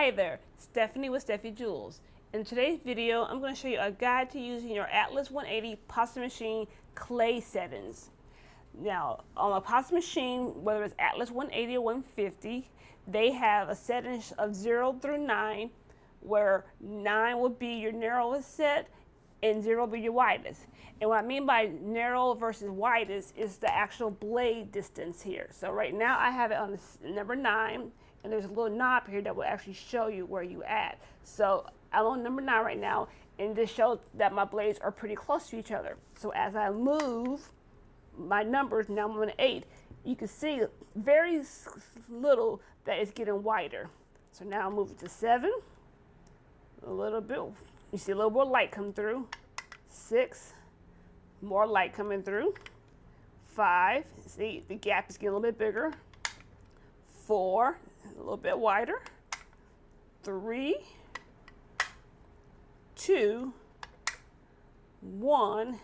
Hi there, Stephanie with Steffy Jewels. In today's video, I'm going to show you a guide to using your Atlas 180 pasta machine clay settings. Now, on a pasta machine, whether it's Atlas 180 or 150, they have a settings of 0 through 9, where 9 will be your narrowest set and 0 will be your widest. And what I mean by narrow versus widest is the actual blade distance here. So right now I have it on the number 9, and there's a little knob here that will actually show you where you at. So I'm on number 9 right now, and this shows that my blades are pretty close to each other. So as I move my numbers, now I'm on 8, you can see very little that it's getting wider. So now I'm moving to 7, a little bit, you see a little more light come through. 6, more light coming through. 5, see the gap is getting a little bit bigger. 4, a little bit wider. 3, 2, 1,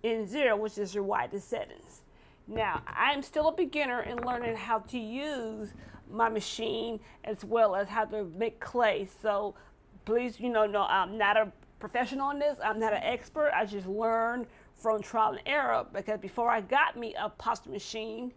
and 0, which is your widest settings. Now, I'm still a beginner in learning how to use my machine as well as how to make clay. So please, know I'm not a professional on this. I'm not an expert. I just learned from trial and error, because before I got me a pasta machine,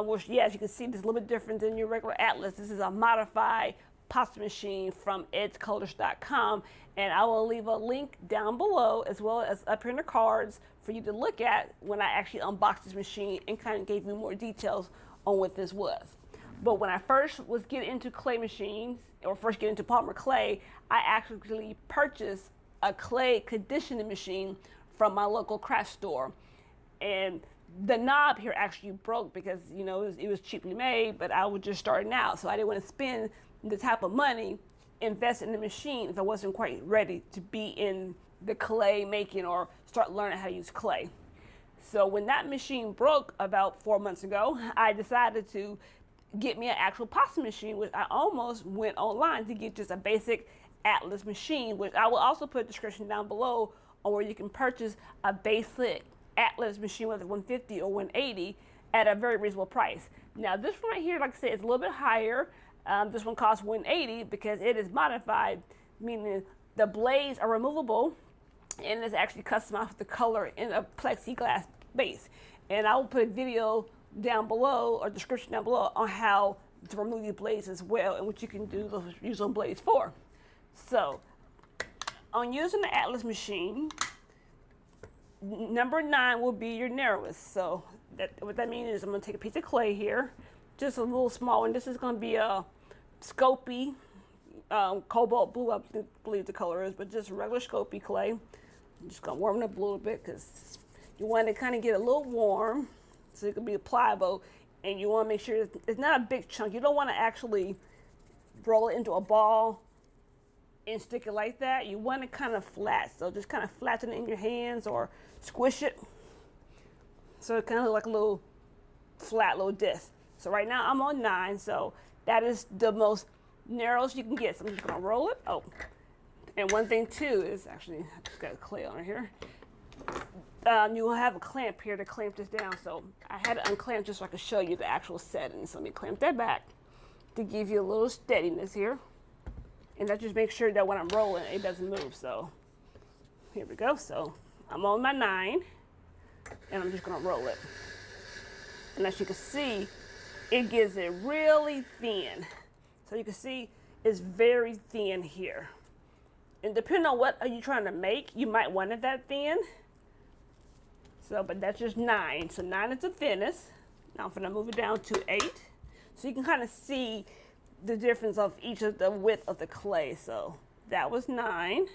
which, yeah, as you can see, this is a little bit different than your regular Atlas. This is a modified pasta machine from edscolors.com, and I will leave a link down below as well as up here in the cards for you to look at when I actually unboxed this machine and kind of gave you more details on what this was. But when I first was getting into clay machines, or first getting into polymer clay, I actually purchased a clay conditioning machine from my local craft store. And the knob here actually broke because, it was cheaply made, but I was just starting out. So I didn't want to spend the type of money invest in the machine if I wasn't quite ready to be in the clay making or start learning how to use clay. So when that machine broke about 4 months ago, I decided to get me an actual pasta machine, which I almost went online to get just a basic Atlas machine, which I will also put a description down below on where you can purchase a basic Atlas machine, whether 150 or 180, at a very reasonable price. Now this one right here, like I said, is a little bit higher. This one costs 180 because it is modified, meaning the blades are removable and it's actually customized with the color in a plexiglass base. And I will put a video down below, or description down below, on how to remove these blades as well and what you can use those blades for. So on using the Atlas machine, number 9 will be your narrowest. So what that means is I'm going to take a piece of clay here, just a little small one. This is going to be a Scopy cobalt blue, I believe the color is, but just regular Scopy clay. I'm just going to warm it up a little bit because you want to kind of get a little warm so it can be pliable, and you want to make sure it's not a big chunk. You don't want to actually roll it into a ball and stick it like that. You want it kind of flat, so just kind of flatten it in your hands or squish it so it kind of looks like a little flat little disc. So right now I'm on 9, so that is the most narrowest you can get. So I'm just gonna roll it. Oh, and one thing too is, actually, I just got clay on here. You will have a clamp here to clamp this down. So I had to unclamp just so I could show you the actual settings. So let me clamp that back to give you a little steadiness here. And that just makes sure that when I'm rolling, it doesn't move. So here we go. So I'm on my 9, and I'm just gonna roll it. And as you can see, it gives it really thin. So you can see it's very thin here. And depending on what are you trying to make, you might want it that thin. So, but that's just 9. So 9 is the thinnest. Now I'm gonna move it down to 8. So you can kind of see the difference of each of the width of the clay. So that was 9.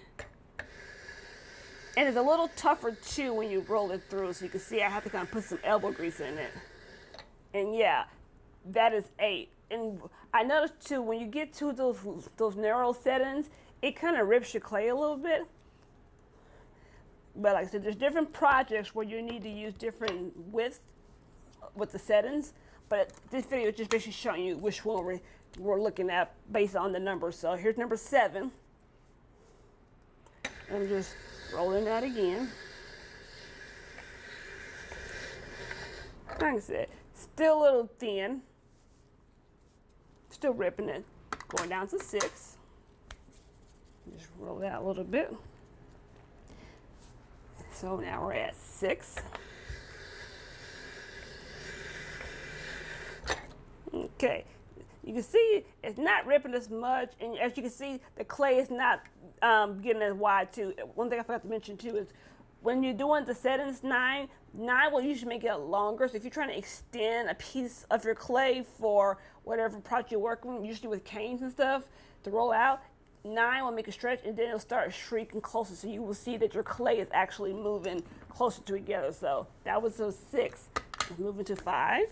And it's a little tougher too when you roll it through. So you can see I have to kind of put some elbow grease in it. And yeah, that is 8. And I noticed too, when you get to those narrow settings, it kind of rips your clay a little bit. But like I said, there's different projects where you need to use different widths with the settings. But this video is just basically showing you which one we're looking at based on the numbers. So here's number 7. I'm just rolling that again. Like I said, still a little thin. Still ripping it. Going down to 6. Just roll that a little bit. So now we're at 6. Okay, you can see it's not ripping as much, and as you can see, the clay is not getting as wide too. One thing I forgot to mention too is when you're doing the settings 9 will usually make it longer. So if you're trying to extend a piece of your clay for whatever project you're working with, usually with canes and stuff, to roll out, 9 will make it stretch, and then it'll start shrinking closer. So you will see that your clay is actually moving closer together. So that was a 6. Moving to 5.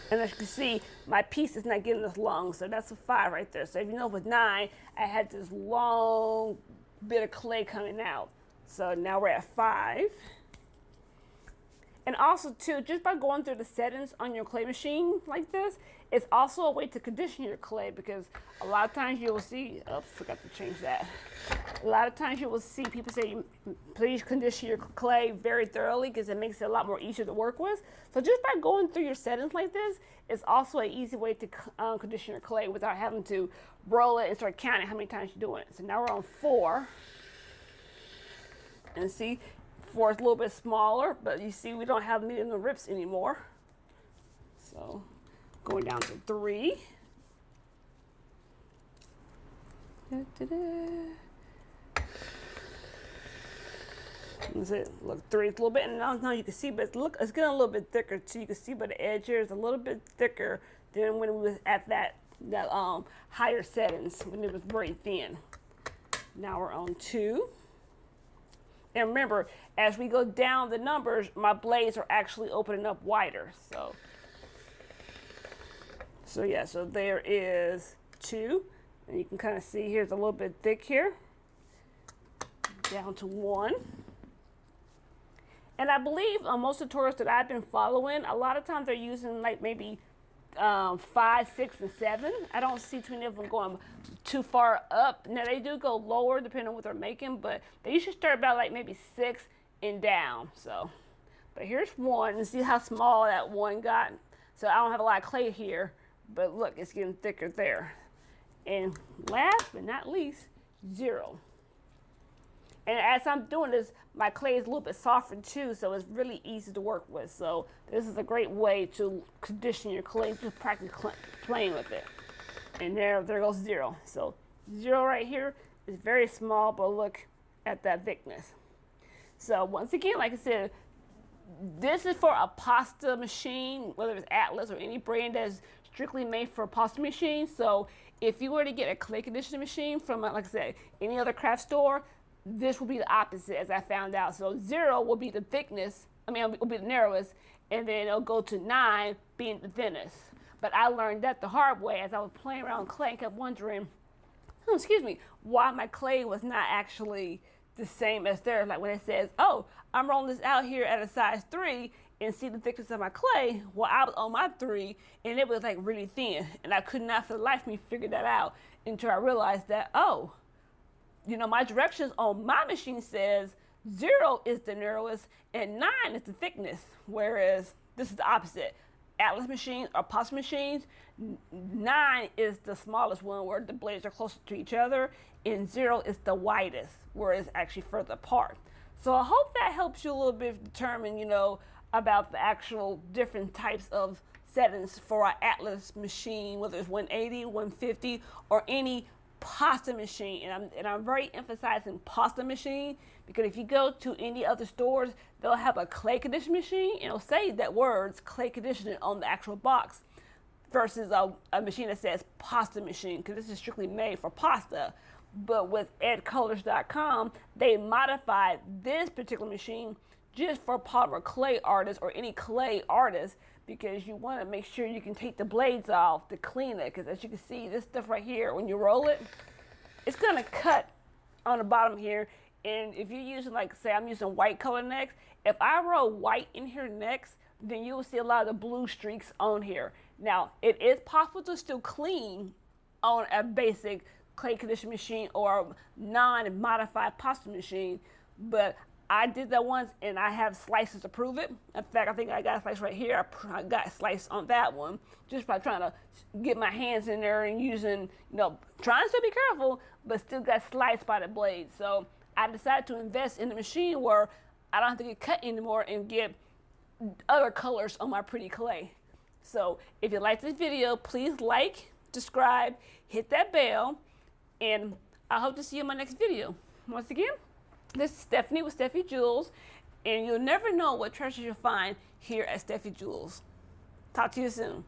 And as you can see, my piece is not getting as long, so that's a 5 right there. So if you know with 9, I had this long bit of clay coming out. So now we're at 5. And also too, just by going through the settings on your clay machine like this, it's also a way to condition your clay, because a lot of times you will see, oh, forgot to change that. A lot of times you will see people say, please condition your clay very thoroughly, because it makes it a lot more easier to work with. So just by going through your settings like this, it's also an easy way to condition your clay without having to roll it and start counting how many times you're doing it. So now we're on 4. And see, 4 is a little bit smaller, but you see we don't have any of the rips anymore. So going down to 3. That's it. Look, 3 is a little bit, and I don't know you can see, but look, it's getting a little bit thicker too. You can see by the edge here, it's a little bit thicker than when it was at that higher settings, when it was very thin. Now we're on 2. And remember, as we go down the numbers, my blades are actually opening up wider. So yeah, so there is 2. And you can kind of see here's a little bit thick here. Down to 1. And I believe on most tutorials that I've been following, a lot of times they're using like maybe 5, 6, and 7. I don't see too many of them going too far up. Now they do go lower depending on what they're making, but they usually start about like maybe 6 and down. So, but here's 1, and see how small that 1 got. So I don't have a lot of clay here, but look, it's getting thicker there. And last but not least, 0. And as I'm doing this, my clay is a little bit softer too, so it's really easy to work with. So this is a great way to condition your clay, to practice playing with it. And there goes 0. So 0 right here is very small, but look at that thickness. So once again, like I said, this is for a pasta machine, whether it's Atlas or any brand that's strictly made for a pasta machine. So if you were to get a clay conditioning machine from, like I said, any other craft store, this will be the opposite, as I found out. So 0 will be the thickness, it will be the narrowest, and then it'll go to 9 being the thinnest. But I learned that the hard way as I was playing around with clay and kept wondering, why my clay was not actually the same as theirs. Like when it says, oh, I'm rolling this out here at a size 3 and see the thickness of my clay. Well, I was on my 3 and it was like really thin, and I could not for the life of me figure that out until I realized that, oh, my directions on my machine says 0 is the narrowest and 9 is the thickness, whereas this is the opposite. Atlas machines or pasta machines, 9 is the smallest one where the blades are closer to each other, and 0 is the widest where it's actually further apart. So I hope that helps you a little bit determine, about the actual different types of settings for our Atlas machine, whether it's 180, 150, or any pasta machine. And I'm very emphasizing pasta machine, because if you go to any other stores, they'll have a clay conditioning machine and it'll say that words clay conditioning on the actual box, versus a machine that says pasta machine, because this is strictly made for pasta. But with edcolors.com, they modified this particular machine just for polymer clay artists or any clay artist, because you want to make sure you can take the blades off to clean it. Because as you can see, this stuff right here, when you roll it, it's going to cut on the bottom here. And if you're using, like, say I'm using white color next, if I roll white in here next, then you will see a lot of the blue streaks on here. Now, it is possible to still clean on a basic clay conditioning machine or non-modified pasta machine, but I did that once, and I have slices to prove it. In fact, I think I got a slice right here. I got a slice on that one just by trying to get my hands in there and using, trying to be careful, but still got sliced by the blade. So I decided to invest in a machine where I don't have to get cut anymore and get other colors on my pretty clay. So if you like this video, please like, subscribe, hit that bell, and I hope to see you in my next video. Once again, this is Stephanie with Steffy Jewels, and you'll never know what treasures you'll find here at Steffy Jewels. Talk to you soon.